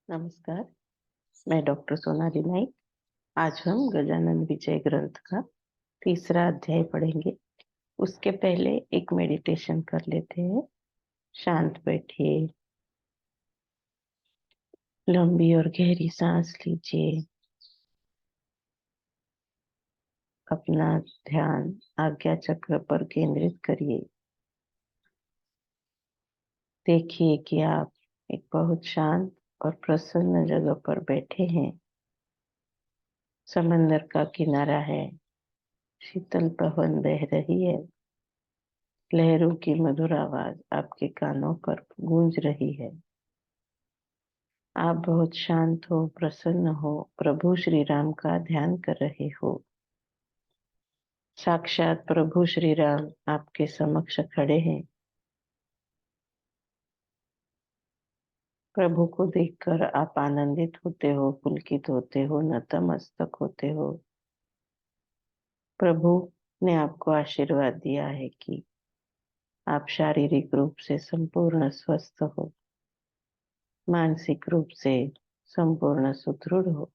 नमस्कार। मैं डॉक्टर सोनाली नाइक। आज हम गजानन विजय ग्रंथ का तीसरा अध्याय पढ़ेंगे। उसके पहले एक मेडिटेशन कर लेते हैं। शांत बैठिए, लंबी और गहरी सांस लीजिए। अपना ध्यान आज्ञा चक्र पर केंद्रित करिए। देखिए कि आप एक बहुत शांत और प्रसन्न जगह पर बैठे हैं। समंदर का किनारा है, शीतल पवन बह रही है, लहरों की मधुर आवाज आपके कानों पर गूंज रही है। आप बहुत शांत हो, प्रसन्न हो, प्रभु श्री राम का ध्यान कर रहे हो। साक्षात प्रभु श्री राम आपके समक्ष खड़े हैं। प्रभु को देखकर आप आनंदित होते हो, पुलकित होते हो, नतमस्तक होते हो। प्रभु ने आपको आशीर्वाद दिया है कि आप शारीरिक रूप से संपूर्ण स्वस्थ हो, मानसिक रूप से संपूर्ण सुदृढ़ हो,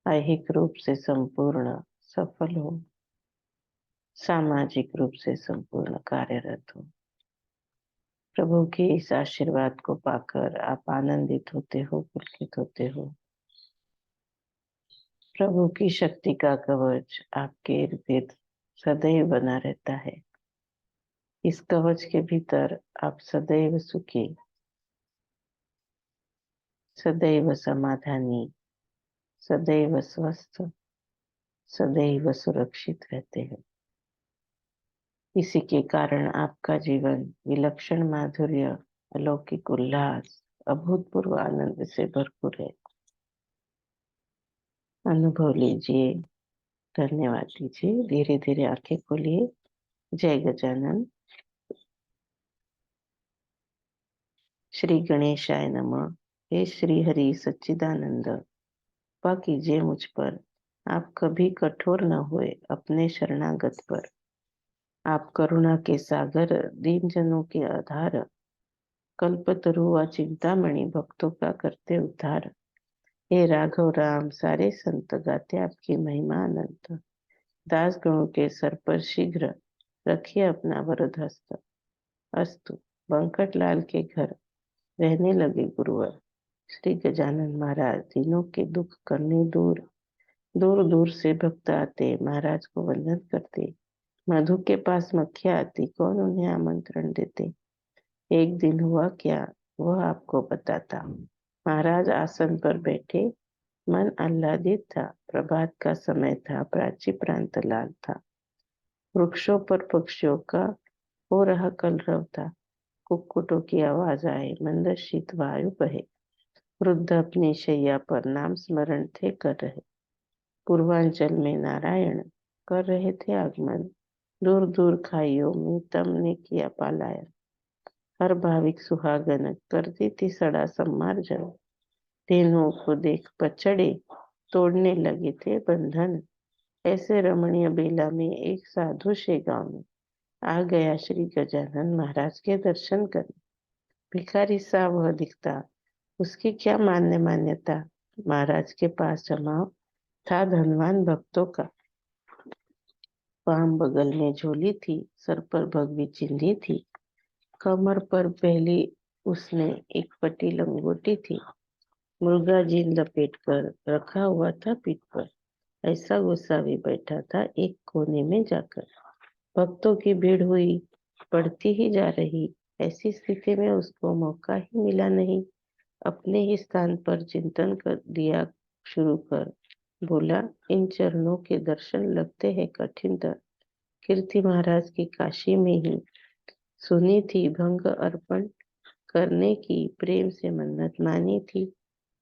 ऐहिक रूप से संपूर्ण सफल हो, सामाजिक रूप से संपूर्ण कार्यरत हो। प्रभु के इस आशीर्वाद को पाकर आप आनंदित होते हो, पुलकित होते हो। प्रभु की शक्ति का कवच आपके इर्द गिर्द सदैव बना रहता है। इस कवच के भीतर आप सदैव सुखी, सदैव समाधानी, सदैव स्वस्थ, सदैव सुरक्षित रहते हैं। इसी के कारण आपका जीवन विलक्षण माधुर्य, अलौकिक उल्लास, अभूतपूर्व आनंद से भरपूर है। अनुभव लीजिए, धन्यवाद दीजिए। धीरे धीरे आंखें खोलिए। जय गजानन। श्री गणेशाय नमः। हे श्री हरि सच्चिदानंद, कृपा कीजिए मुझ पर। आप कभी कठोर न हुए अपने शरणागत पर। आप करुणा के सागर, दीन जनों के आधार, कल्पतरु व चिंतामणि भक्तों का करते उद्धार। हे राघव राम, सारे संत गाते आपकी महिमा अनंत। दास गणों के सर पर शीघ्र रखिए अपना वरद हस्त। अस्तु। बंकट लाल के घर रहने लगे गुरुवर। श्री गजानन महाराज तीनों के दुख करने दूर। दूर दूर से भक्त आते, महाराज को वंदन करते। मधु के पास मक्खियाँ आती, कौन उन्हें आमंत्रण देते। एक दिन हुआ क्या, वह आपको बताता। महाराज आसन पर बैठे, मन आह्लादित था। प्रभात का समय था, प्राची प्रांत लाल था। वृक्षों पर पक्षियों का हो रहा कलरव था। कुक्कुटों की आवाज आए, मंद शीत वायु बहे। वृद्ध अपनी शैया पर नाम स्मरण थे कर रहे। पूर्वांचल में नारायण कर रहे थे आगमन। दूर दूर खाइयों में तम ने किया पलायन। हर भाविक सुहागन करती थी सड़ा सम्मार्जन। तीनों को देख पछड़े, तोड़ने लगे थे बंधन। ऐसे रमणीय बेला में एक साधु से गांव में आ गया श्री गजानन महाराज के दर्शन करने। भिखारी सा वह दिखता, उसकी क्या मान्यता। महाराज के पास जमा था धनवान भक्तों का। पाम बगल में झोली थी, सर पर भगवी चिंधी थी। कमर पर पहली उसने एक पट्टी लंगोटी थी। मुर्गा जीन लपेट कर रखा हुआ था पीठ पर। ऐसा गुस्सा भी बैठा था एक कोने में जाकर। भक्तों की भीड़ हुई, बढ़ती ही जा रही। ऐसी स्थिति में उसको मौका ही मिला नहीं। अपने ही स्थान पर चिंतन कर दिया शुरू कर बोला, इन चरणों के दर्शन लगते हैं कठिन तर। कीर्ति महाराज की काशी में ही सुनी थी भंग अर्पण करने की, प्रेम से मन्नत मानी थी।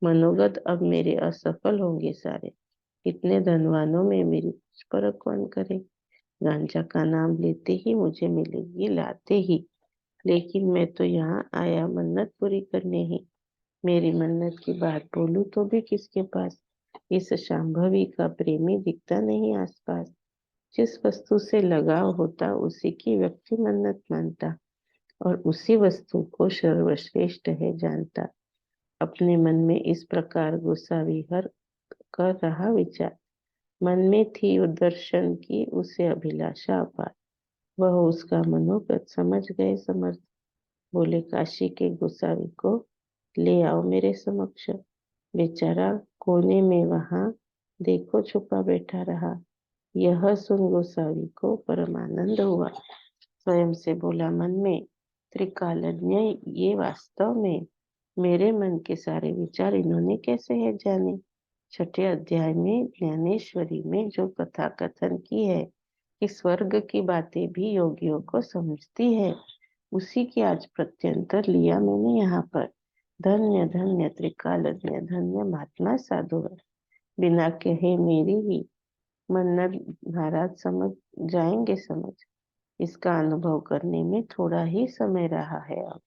मनोगत अब मेरे असफल होंगे सारे। इतने धनवानों में मेरी कुछ परख कौन करे। गांजा का नाम लेते ही मुझे मिलेगी लाते ही। लेकिन मैं तो यहाँ आया मन्नत पूरी करने ही। मेरी मन्नत की बात बोलूं तो भी किसके पास। इस शांभवी का प्रेमी दिखता नहीं आसपास। जिस वस्तु से लगाव होता उसी की व्यक्ति मन्नत मानता और उसी वस्तु को सर्वश्रेष्ठ है जानता। अपने मन में इस प्रकार गोसावी हर कर रहा विचार। मन में थी दर्शन की उसे अभिलाषा अपार। वह उसका मनोगत समझ गए समर्थ। बोले काशी के गोसावी को ले आओ मेरे समक्ष। बेचारा कोने में वहां देखो छुपा बैठा रहा। यह सुन गोसावी को परम आनंद हुआ। स्वयं से बोला मन में, त्रिकालज्ञ ये वास्तव में मेरे मन के सारे विचार इन्होंने कैसे है जाने। छठे अध्याय में ज्ञानेश्वरी में जो कथा कथन की है कि स्वर्ग की बातें भी योगियों को समझती है, उसी की आज प्रत्यंतर लिया मैंने यहाँ पर। धन्य धन्य त्रिकालज्ञ, धन्य महात्मा साधु है। बिना कहे मेरी ही मन्नत महाराज समझ जाएंगे समझ। इसका अनुभव करने में थोड़ा ही समय रहा है अब।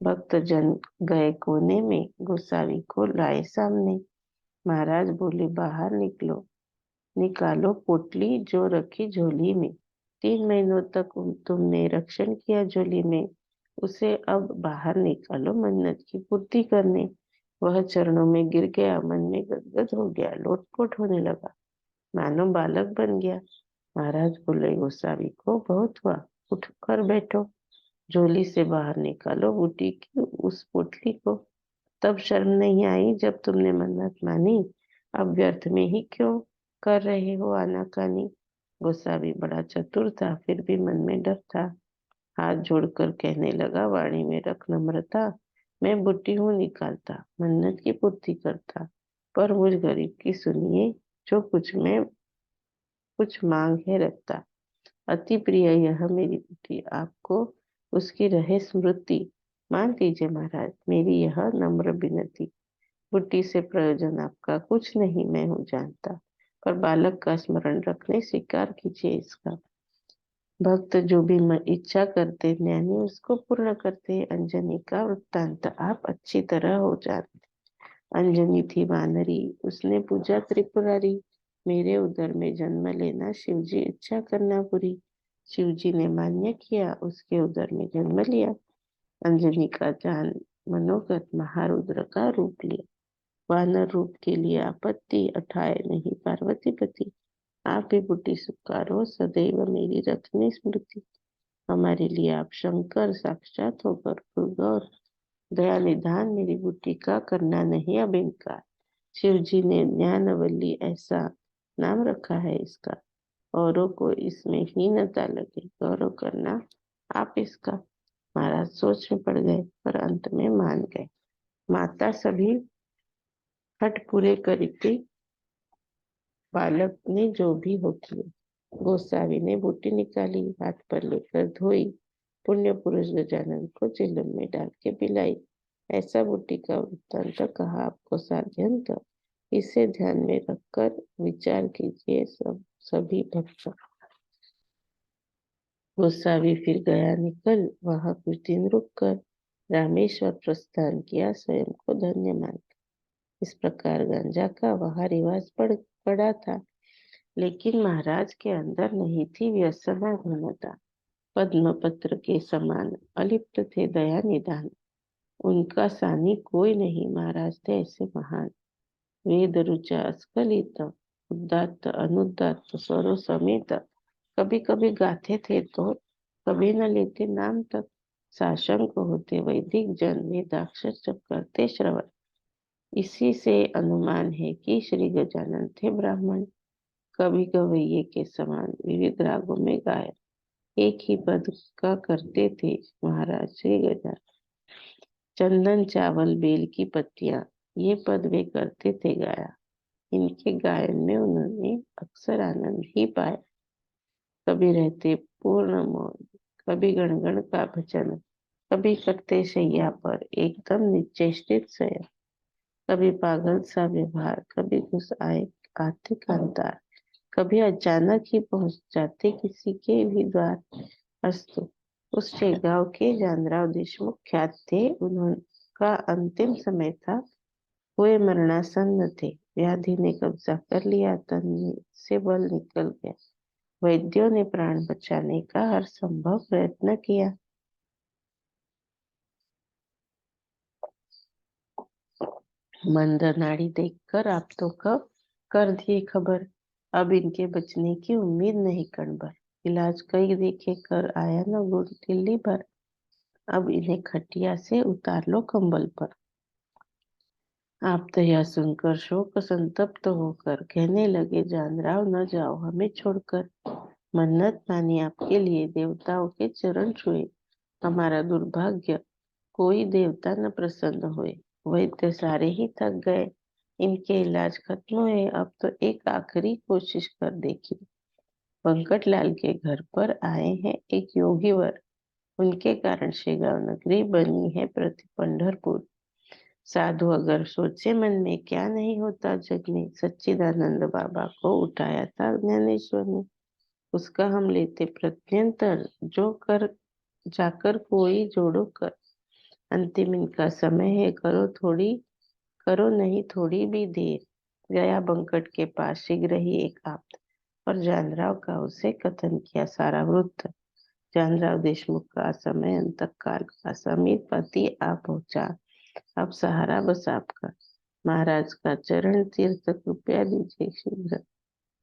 भक्त जन गए कोने में, गोसावी को लाए सामने। महाराज बोले बाहर निकलो, निकालो पोटली जो रखी झोली में। 3 महीनों तक तुमने रक्षण किया झोली में, उसे अब बाहर निकालो मन्नत की पूर्ति करने। वह चरणों में गिर गया, मन में गदगद हो गया, लोटपोट होने लगा, मानो बालक बन गया। महाराज बोले गोसावी को बहुत हुआ, उठ कर बैठो, झोली से बाहर निकालो बूटी की उस पोटली को। तब शर्म नहीं आई जब तुमने मन्नत मानी, अब व्यर्थ में ही क्यों कर रहे हो आनाकानी। गोसावी बड़ा चतुर था, फिर भी मन में डर था। हाथ जोड़कर कहने लगा वाणी में रख नम्रता, मैं बुट्टी हूँ निकालता, मन्नत की पूर्ति करता, पर मुझ गरीब की सुनिए, जो कुछ मांग है रखता। अति प्रिय यह मेरी बुट्टी, आपको उसकी रहे स्मृति। मान लीजिए महाराज मेरी यह नम्र विनती। बुट्टी से प्रयोजन आपका कुछ नहीं मैं हूँ जानता, पर बालक का स्मरण रखने स्वीकार कीजिए इसका। भक्त जो भी इच्छा करते ज्ञानी उसको पूर्ण करते। अंजनी का वृत्तांत आप अच्छी तरह हो जानते। अंजनी थी वानरी, उसने पूजा त्रिपुरारी। मेरे उदर में जन्म लेना शिवजी इच्छा करना पूरी। शिवजी ने मान्य किया, उसके उदर में जन्म लिया। अंजनी का जान मनोगत महारुद्र का रूप लिया। वानर रूप के लिए आपत्ति अठाए नहीं पार्वती पति। आप भी बुद्धि स्वीकारो, सदैव मेरी रखनी स्मृति। हमारे लिए आप शंकर साक्षात होकर गौर दया निधान मेरी बुद्धि का करना नहीं अब इनकार। शिव जी ने ज्ञानवल्ली ऐसा नाम रखा है इसका, औरों को इसमें हीनता लगे गौरव करना आप इसका। महाराज सोच में पड़ गए, पर अंत में मान गए। माता सभी हट पूरे करके बालक ने जो भी हो किए। गोसावी ने बूटी निकाली, हाथ पर लेकर धोई, पुण्य पुरुष गजानन को चिलम में डाल के पिलाई। ऐसा बूटी का वृत्तांत कहा आपको साध्यंत। इसे ध्यान में रखकर विचार कीजिए सभी भक्त। गोसावी फिर गया निकल, वहां कुछ दिन रुक कर रामेश्वर प्रस्थान किया, स्वयं को धन्य मान। इस प्रकार गांजा का वहां रिवाज पड़ा था, लेकिन महाराज के अंदर नहीं थी व्यसना घनता। पद्म पत्र के समान अलिप्त थे दया निदान। उनका सानी कोई नहीं, महाराज थे ऐसे महान। वेद रुचा स्खलित, उदात्त अनुदात्त स्वरों समेत। कभी कभी गाते थे तो कभी न लेते नाम तक। साशंक होते वैदिक जन, वेदाक्षर जब करते श्रवण। इसी से अनुमान है कि श्री गजानन थे ब्राह्मण। कवि गवैये के समान विविध रागों में गायन एक ही पद का करते थे महाराज श्री गजानन। चंदन चावल बेल की पत्तियां, ये पद वे करते थे गाया। इनके गायन में उन्होंने अक्सर आनंद ही पाया। कभी रहते पूर्ण मौन, कभी गणगण का भजन, कभी करते शैया पर एकदम निश्चेष्टित शयन, कभी पागल सा व्यवहार, कभी घुस आए आते कांतार, कभी अचानक ही पहुंच जाते किसी के भी द्वार। अस्तु उस शेगांव के जानराव देशमुख ख्यात थे। उनका अंतिम समय था, हुए मरणासन्न थे। व्याधि ने कब्जा कर लिया, तन में से बल निकल गया। वैद्यों ने प्राण बचाने का हर संभव प्रयत्न किया। मंद नाड़ी देखकर आप तो कब कर दिए खबर। अब इनके बचने की उम्मीद नहीं कण भर। इलाज कई देखे कर आया न गुड़ दिल्ली भर। अब इन्हें खटिया से उतार लो कंबल पर। आप तो यह सुनकर शोक संतप्त होकर कहने लगे, जानराव न जाओ हमें छोड़कर। मन्नत मानी आपके लिए देवताओं के चरण छुए। हमारा दुर्भाग्य कोई देवता न प्रसन्न हुए। वैद्य सारे ही थक गए, इनके इलाज खत्म हुए। अब तो एक आखिरी कोशिश कर देखी। पंकट लाल के घर पर आए हैं एक योगी वर। उनके कारण शेगांव नगरी बनी है प्रति पंढरपुर। साधु अगर सोचे मन में क्या नहीं होता जग में। सच्चिदानंद बाबा को उठाया था ज्ञानेश्वर ने। उसका हम लेते प्रत्यंतर। जो कर जाकर कोई जोड़ो कर। अंतिम इनका समय है, करो नहीं थोड़ी भी देर। गया बंकट के पास शीघ्र ही एक आप्त, और जानराव का उसे कथन किया सारा वृत्त। जानराव देशमुख का समय अंतकाल का समीप पति आ पहुंचा। अब सहारा बस आपका। महाराज का चरण तीर्थ कृपया दीजिए शीघ्र।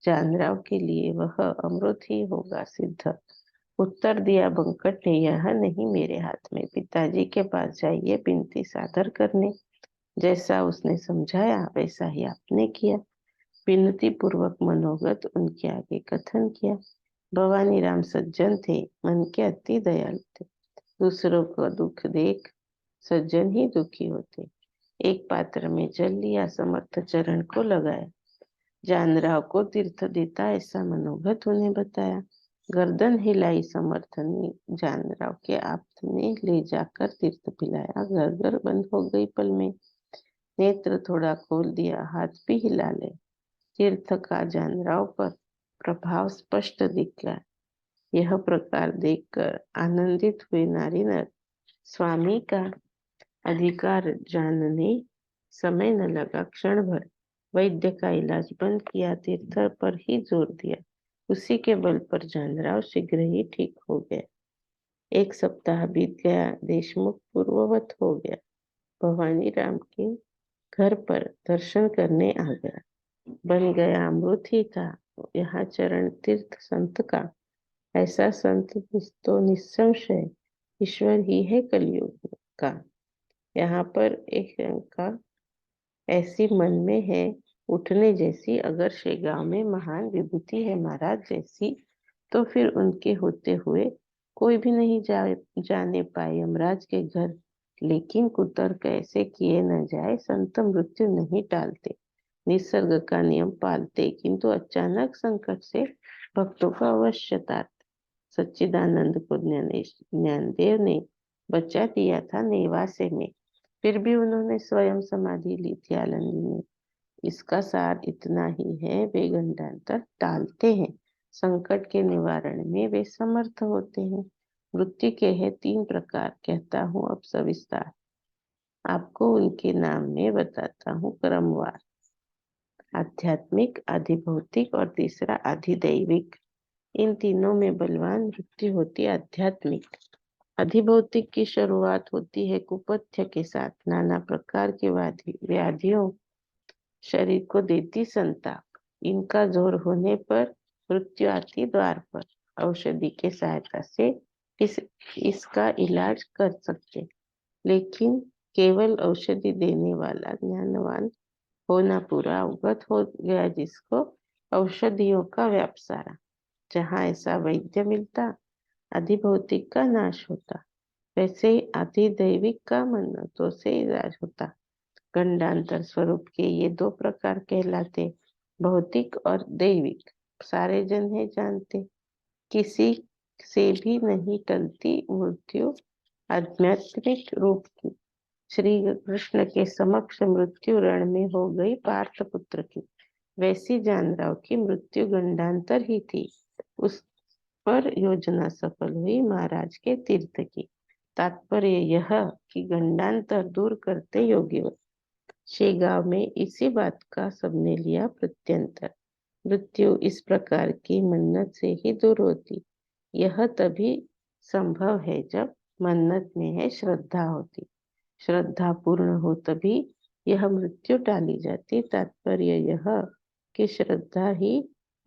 जानराव के लिए वह अमृत ही होगा सिद्ध। उत्तर दिया बंकट ने, यह नहीं मेरे हाथ में। पिताजी के पास जाइए विनती सादर करने। जैसा उसने समझाया वैसा ही आपने किया। विनती पूर्वक मनोगत उनके आगे कथन किया। भवानी राम सज्जन थे, मन के अति दयालु थे। दूसरों का दुख देख सज्जन ही दुखी होते। एक पात्र में जल लिया, समर्थ चरण को लगाया। जानराव को तीर्थ देता ऐसा मनोगत उन्हें बताया। गर्दन हिलाई समर्थ ने, जानराव के आप्त ने ले जाकर तीर्थ पिलाया। घर बंद हो गई पल में। नेत्र थोड़ा खोल दिया, हाथ भी हिला ले। तीर्थ का जानराव पर प्रभाव स्पष्ट दिखा। यह प्रकार देखकर आनंदित हुए नारी नर। स्वामी का अधिकार जानने समय न लगा क्षण भर। वैद्य का इलाज बंद किया, तीर्थ पर ही जोर दिया। उसी के बल पर जानराव शीघ्र ही ठीक हो गया। एक सप्ताह बीत गया, देशमुख पूर्ववत हो गया। भवानी राम के घर पर दर्शन करने आ गया। बन गया अमृत ही था यहाँ चरण तीर्थ संत का। ऐसा संत तो निसंशय ईश्वर ही है कलयुग का। यहाँ पर एक शंका ऐसी मन में है उठने जैसी, अगर शेगांव में महान विभूति है महाराज जैसी, तो फिर उनके होते हुए कोई भी नहीं जाने पाए यमराज के घर। लेकिन कुतर्क ऐसे किए न जाए, संत मृत्यु नहीं टालते, निसर्ग का नियम पालते, किंतु अचानक संकट से भक्तों का अवश्य तारते। सच्चिदानंद को ज्ञानदेव ने बचा दिया था नेवासे में, फिर भी उन्होंने स्वयं समाधि ली थी आनंदी में। इसका सार इतना ही है, वे गंडांतर टालते हैं, संकट के निवारण में वे समर्थ होते हैं। मृत्यु के है 3 प्रकार, कहता हूँ अब सविस्तार। आपको उनके नाम में बताता हूँ क्रमवार। आध्यात्मिक, अधिभौतिक और तीसरा अधिदैविक। इन तीनों में बलवान मृत्यु होती है आध्यात्मिक। अधिभौतिक की शुरुआत होती है कुपथ्य के साथ। नाना प्रकार के व्याधियों शरीर को देती संताप। इनका जोर होने पर मृत्यु आती द्वार पर। औषधि के सहायता से इस इसका इलाज कर सकते, लेकिन केवल औषधि देने वाला ज्ञानवान होना पूरा अवगत हो गया, जिसको औषधियों का व्याप सारा। जहाँ ऐसा वैद्य मिलता, अधिभौतिक का नाश होता। वैसे ही अधिदैविक का मन्नतों से इलाज होता। गंडांतर स्वरूप के ये 2 प्रकार कहलाते, भौतिक और दैविक। सारे जन है जानते, किसी से भी नहीं टलती मृत्यु आध्यात्मिक रूप की। श्री कृष्ण के समक्ष मृत्यु रण में हो गई पार्थ पुत्र की, वैसी जानराव की मृत्यु गंडांतर ही थी। उस पर योजना सफल हुई महाराज के तीर्थ की। तात्पर्य यह कि गंडांतर दूर करते योगी। शेगांव में इसी बात का सबने लिया प्रत्यंतर। मृत्यु इस प्रकार की मन्नत से ही दूर होती। यह तभी संभव है जब मन्नत में है श्रद्धा होती। श्रद्धा पूर्ण हो तभी यह मृत्यु टाली जाती। तात्पर्य यह कि श्रद्धा ही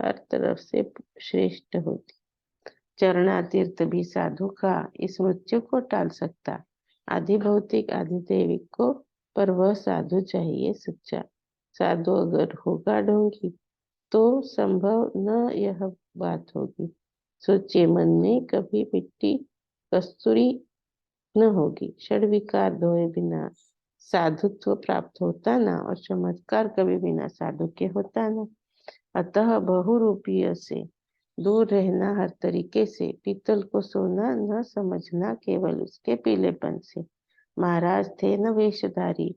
हर तरफ से श्रेष्ठ होती। चरणातीर्थ भी साधु का इस मृत्यु को टाल सकता, आधि भौतिक आधि दैविक को, पर वह साधु चाहिए सच्चा। साधु अगर होगा ढोंगी तो संभव न यह बात होगी। सोचिए, मन में कभी मिट्टी कस्तूरी न होगी, षड विकार धोए बिना साधुत्व प्राप्त होता ना, और चमत्कार कभी बिना साधु के होता ना। अतः बहुरूपीय से दूर रहना, हर तरीके से पीतल को सोना न समझना, केवल उसके पीलेपन से। महाराज थे न वेशधारी,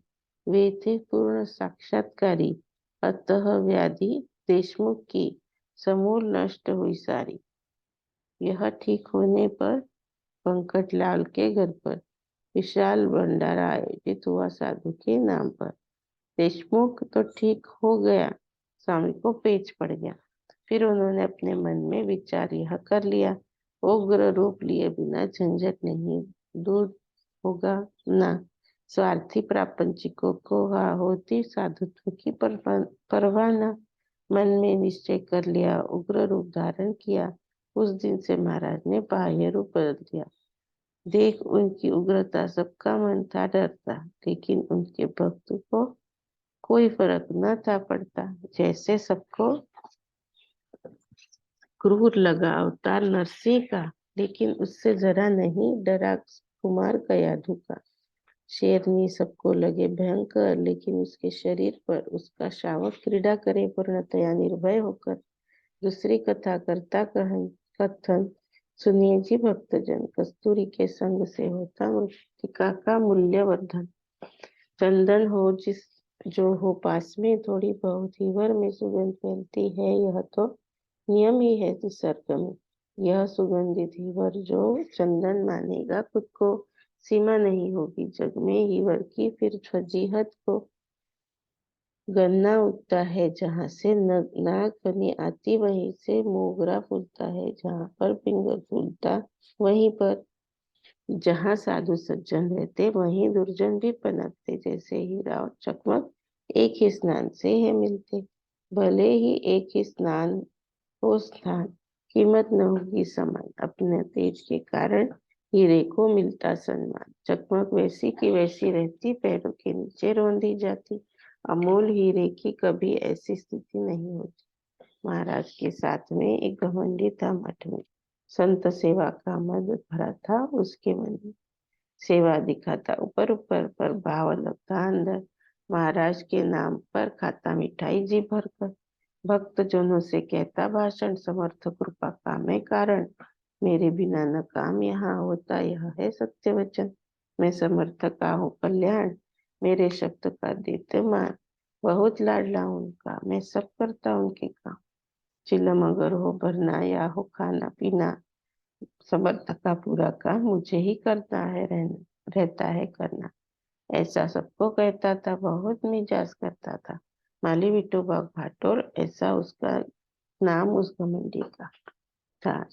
वे थे पूर्ण साक्षात्कारी। अतः व्याधि देशमुख की समूल नष्ट हुई सारी। यह ठीक होने पर पंकटलाल के घर पर विशाल भंडारा आयोजित हुआ साधु के नाम पर। देशमुख तो ठीक हो गया, स्वामी को पेच पड़ गया। फिर उन्होंने अपने मन में विचार यह कर लिया, उग्र रूप लिए बिना झंझट नहीं दूर होगा ना। स्वार्थी प्रापंचिकों को होती साधुत्व की परवाह न। मन में निश्चय कर लिया, उग्र रूप धारण किया। उस दिन से महाराज ने बाह्य रूप बदल दिया। देख उनकी उग्रता सबका मन था डरता, लेकिन उनके भक्त को कोई फर्क न था पड़ता। जैसे सबको क्रूर लगा अवतार नरसिंह का, लेकिन उससे जरा नहीं डरा कुमार कयाधु का। शेरनी सबको लगे भयंकर, लेकिन उसके शरीर पर उसका शावक क्रीड़ा करे पूर्णतया निर्भय होकर। दूसरी कथा करता कथन सुनिए जी भक्तजन। कस्तूरी के संग से होता मृत्तिका का मूल्यवर्धन। चंदन हो जिस जो हो पास में, थोड़ी बहुत ही भर में सुगंध फैलती है, यह तो नियम ही है निसर्ग में। यह सुगंधित हीवर जो चंदन मानेगा, खुद को सीमा नहीं होगी जग में हीवर की। फिर फजीहत को गन्ना उगता है, जहाँ से नागफनी आती वहीं से मोगरा फूलता है, जहाँ पर पिंगल फूलता वहीं पर, जहाँ साधु सज्जन रहते वहीं दुर्जन भी पनपते। जैसे हीरा और चकमक एक ही स्नान से है मिलते, भले ही एक ही स्नान हो स्थान, कीमत न होगी समान। अपने तेज के कारण हीरे को मिलता सम्मान। चकमक वैसी की वैसी रहती, पैरों के नीचे रौंदी जाती। अमूल हीरे की कभी ऐसी स्थिति नहीं होती। महाराज के साथ में एक घमंडी था मठ में। संत सेवा का मद भरा था उसके मन में। सेवा दिखाता ऊपर ऊपर, पर भाव अलग था अंदर। महाराज के नाम पर खाता मिठाई जी भरकर। भक्त जनों से कहता भाषण, समर्थ कृपा का मैं कारण। मेरे बिना न काम यहाँ होता, यह है सत्य वचन। मैं समर्थ का हूँ कल्याण, मेरे शब्द का देते मान। बहुत लाडला उनका, मैं सब करता उनके काम। चिलम अगर हो भरना या हो खाना पीना, समर्थ का पूरा काम मुझे ही करना है, रहता है करना। ऐसा सबको कहता था, बहुत मिजाज करता था। माली विठोबा भाटोर, ऐसा उसका नाम उस घमंडी का था।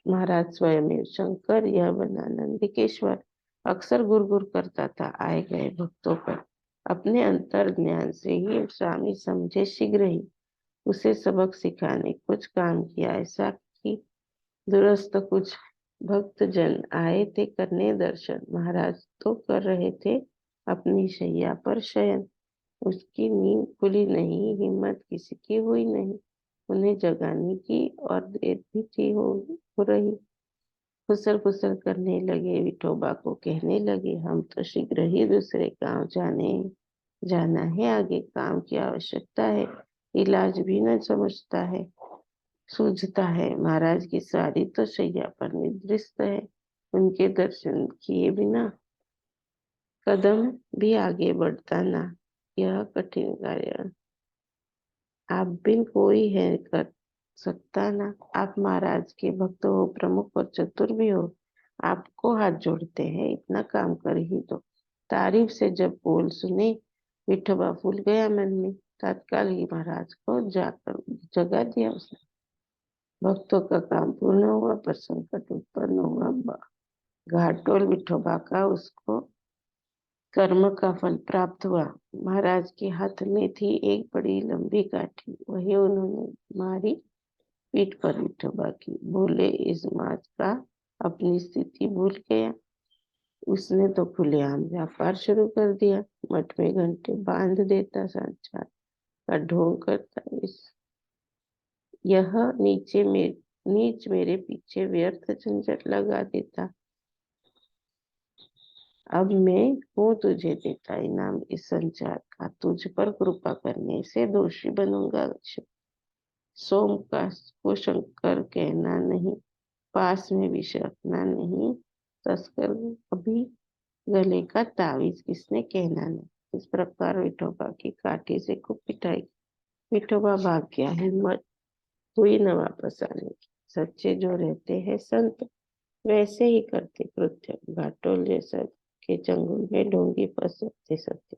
महाराज स्वयं शंकर, यह बना नंदिकेश्वर। अक्सर गुरगुर करता था आए गए भक्तों पर। अपने अंतर ज्ञान से ही स्वामी समझे शीघ्र ही उसे सबक सिखाने कुछ काम किया। ऐसा कि दुरस्त कुछ भक्त जन आए थे करने दर्शन। महाराज तो कर रहे थे अपनी शैया पर शयन। उसकी नींद खुली नहीं, हिम्मत किसी की हुई नहीं उन्हें जगाने की, और देर भी थी हो रही। फुसर फुसर करने लगे, विठोबा को कहने लगे, हम तो शीघ्र ही दूसरे गांव जाना है, आगे काम की आवश्यकता है। इलाज भी न समझता है, सूझता है। महाराज की सारी तो शैया पर निद्रिस्त है। उनके दर्शन किए बिना कदम भी आगे बढ़ता ना। यह कठिन कार्य आप बिन कोई है कर सकता ना। आप महाराज के भक्त हो, प्रमुख और चतुर भी हो। आपको हाथ जोड़ते हैं, इतना काम कर ही दो। तारीफ से जब बोल सुने, विठोबा फूल गया मन में। तत्काल ही महाराज को जाकर जगा दिया उसने। भक्तों का काम पूर्ण हुआ, पर संकट उत्पन्न हुआ। घाटोल विठोबा का उसको कर्म का फल प्राप्त हुआ। महाराज के हाथ में थी एक बड़ी लंबी काठी, वही उन्होंने मारी पीठ पर विठोबा की। बोले, इस माच का अपनी स्थिति भूल गया। उसने तो खुलेआम व्यापार शुरू कर दिया। मठ में घंटे बांध देता, संचार का ढोंग करता। इस यह नीच मेरे पीछे व्यर्थ झंझट लगा देता। अब मैं हूँ तुझे देता इनाम इस संचार का, तुझ पर कृपा करने से दोषी बनूंगा। सोम को शंकर कहना नहीं, पास में विष रखना नहीं, तस्कर अभी गले का तावीज किसने कहना नहीं। इस प्रकार विठोबा की काठी से खूब पिटाई। विठोबा भाग गया, हिम्मत हुई न वापस आने की। सच्चे जो रहते हैं संत, वैसे ही करते कृत्य। घाटोल जैसा के चंगुल में ढोंगी फंस सकते सत्य।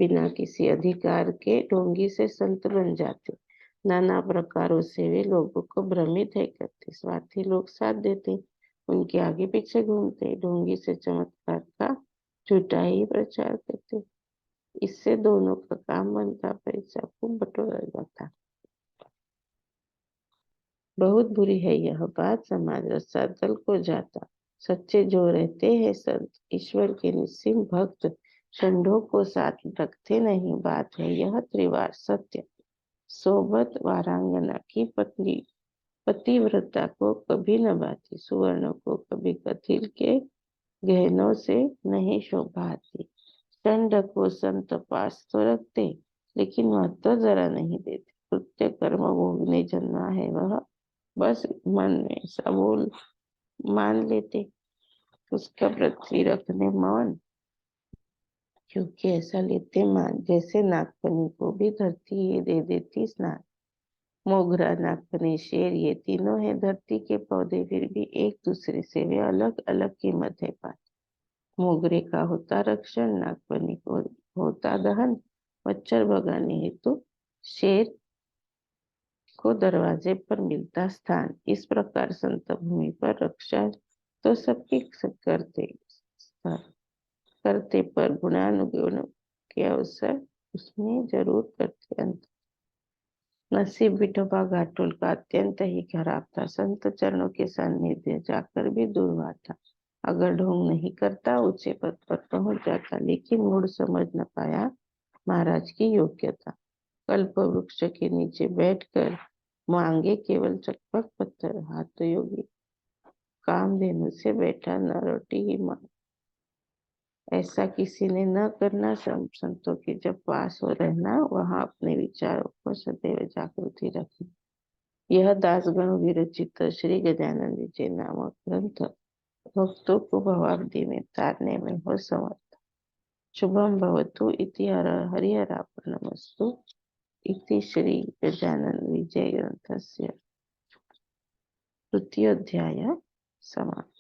बिना किसी अधिकार के ढोंगी से संत बन जाते। नाना प्रकारों से वे लोगों को भ्रमित है करते। स्वार्थी लोग साथ देते, उनके आगे पीछे घूमते। ढोंगी से चमत्कार का झूठा ही प्रचार करते। इससे दोनों का काम बनता, पैसा खूब बटोरा जाता। बहुत बुरी है यह बात, समाज रसातल को जाता। सच्चे जो रहते हैं संत, ईश्वर के निस्सीम भक्त, षंडों को साथ रखते नहीं। बात है यह त्रिवार सत्य। सोबत वारांगना की पत्नी पतिव्रता को कभी न भाती। सुवर्ण को कभी कथिल के गहनों से नहीं शोभाती। षंड को संत पास तो रखते, लेकिन महत्व जरा नहीं देते। कृत्य कर्म भोगने जन्मा है वह, बस मन में ऐसा बोल मान लेते। उसका पृथ्वी रखने मौन, क्योंकि ऐसा लेते मान। जैसे नागफनी को भी धरती ये दे देती स्नान। मोगरा, नागफनी, शेर, ये तीनों है धरती के पौधे, फिर भी एक दूसरे से वे अलग अलग कीमत है पाते। मोगरे का होता रक्षण, नागफनी को होता दहन, मच्छर भगाने हेतु शेर को दरवाजे पर मिलता स्थान। इस प्रकार संत भूमि पर रक्षा तो सबकी करते करते, पर गुणानुगुण के अवसर उसमें जरूर करते। अंत नसीब विठोबा घाटोल का अत्यंत ही खराब था। संत चरणों के सानिध्य जाकर भी दूर था। अगर ढोंग नहीं करता, ऊंचे पद पर पहुंच जाता, लेकिन मूड समझ न पाया महाराज की योग्यता। कल्प वृक्ष के नीचे बैठकर मांगे केवल चकपक पत्थर। हाथ तो योगी कामधेनु से बैठा, न रोटी ही मांग। ऐसा किसी ने न करना। संतों के जब पास हो रहना, वहां अपने विचारों को सदैव जागृति रखना। यह दासगण विरचित श्री गजानन विजय नामक ग्रंथ भक्तों को भवाब्दी में तारने में हो समर्थ। शुभम भवतु इति हरिहरार्पणमस्तु इति श्री गजानन विजय ग्रंथस्य तृतीयोऽध्यायः समाप्तः।